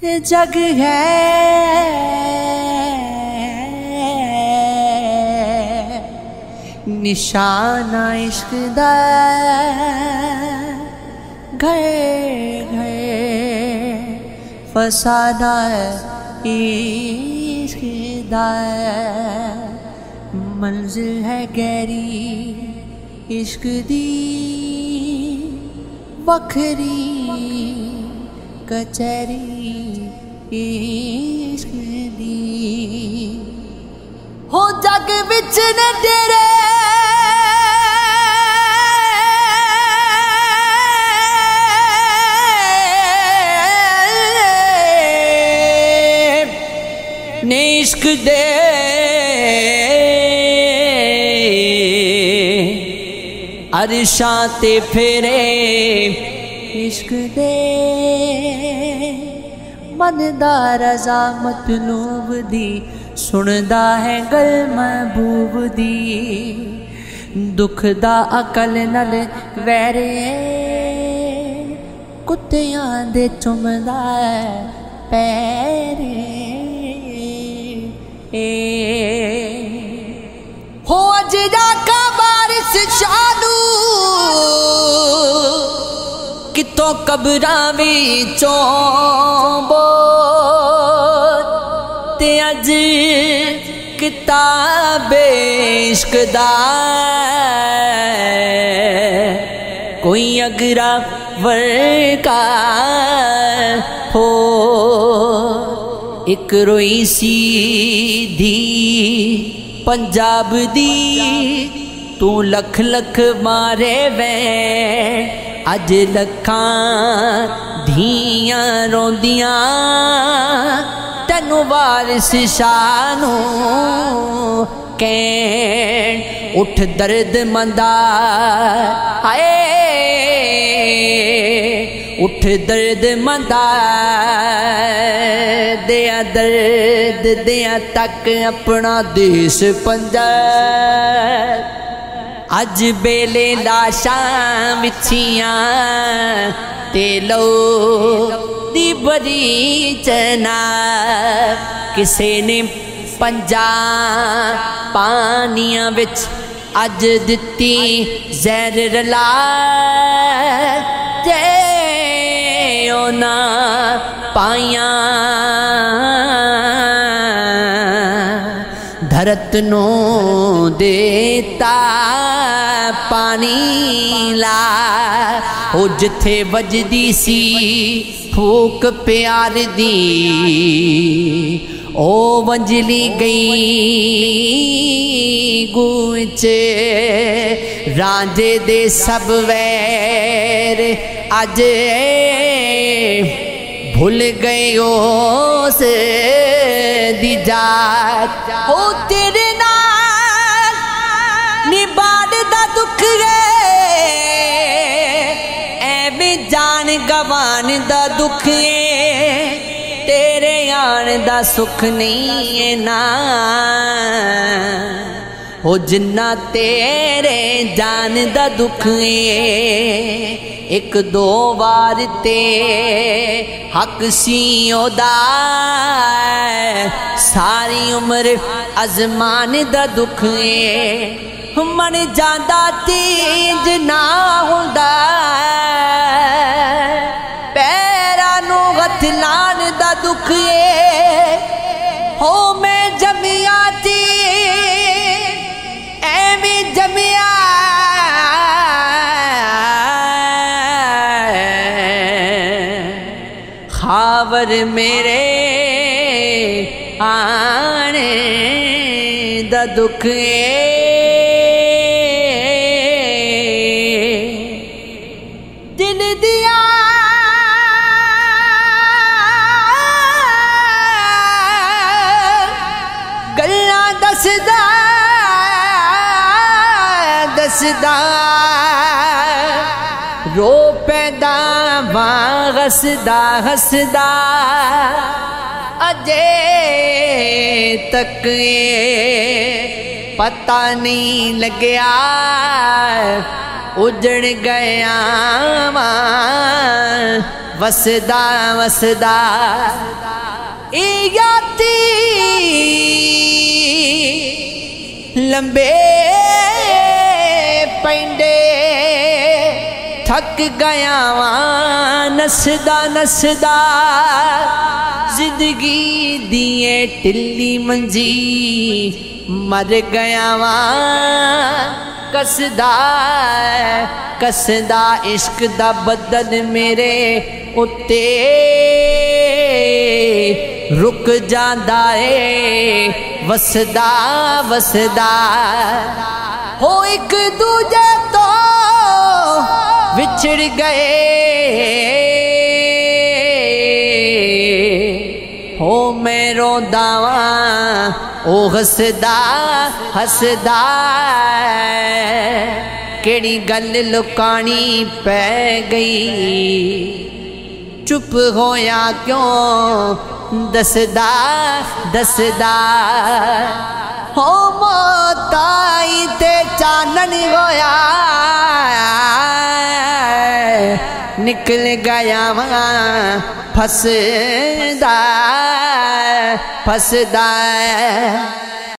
जग है निशाना इश्क दा, घर घर फसाना इश्क दा, मंजिल है गहरी इश्क दी, वखरी कचहरी इश्क दी। हो जग विच ने तेरे ने इश्क दे अरशां ते फेरे इश्क दे, मन दा रज़ा मतलूब दी, सुनदा है गल महबूब दी, दुख दा अकल नल वैरे, कुत्तियां दे चुमदा पैरे। हो अज जाका बारिश शानू कितों कबरां विचों ते अज किताबे इश्क दा कोई अगरा वर्का हो। एक रोई सीधी पंजाब दी, तू लख लख मारे वे, अज लखां धियां रोंदियां, तेनू वारिस शानू कैन उठ दर्द मंदा, हाय उठ दर्द मंदा, दिया दर्द दिया तक अपना देश पंजाब। अज बेले लाशां विछियां ते लो दी बरी चना, किसे ने पंजा पानियां विच अज दिती जहर रला, जे ओना पाइयां धरत नो देता पानी ला, ओ जिथे वजदी सी फूक प्यार दी, ओ वंजली गई गुच रांझे दे सब वैर, अज भूल गए उस दी जात। हो तेरे नाल निबाड़ दा दुख है, एवें जान गवान दा दुख है, तेरे आन दा सुख नहीं है ना। हो जिन्ना तेरे जान दा दुख है, एक दो बार ते हक सी ओदा, सारी उम्र अजमान दा दुख है, मन जांदा तेज ना हुंदा, पैरां नू हथ लाण दा दुख है। हो मैं जमिया ते एवें जमिया, खावर मेरे आने दा दुख है। दिल दिया गल्लां दसदा दसदा, रो पैदा वां हसदा हसदा, अजे तक पता नहीं लग्या, उजड़ गया वसदा वसदा याती लंबे पेंडे थक गया वां नसदा नसदा जिंदगी दिए टिल्ली मंजी मर गया वां कसदा कसदा इश्क दा बदन मेरे उत्ते रुक जांदा है वसदा वसदा हो एक दूजे तो विछड़ गए हो मैं रोंदा वां ओ हसदा हसदा केड़ी गल लुकानी पै गई चुप होया क्यों दसदा दसदा हो मोताई ते चानन होया निकल गया वहाँ फसदा फसदा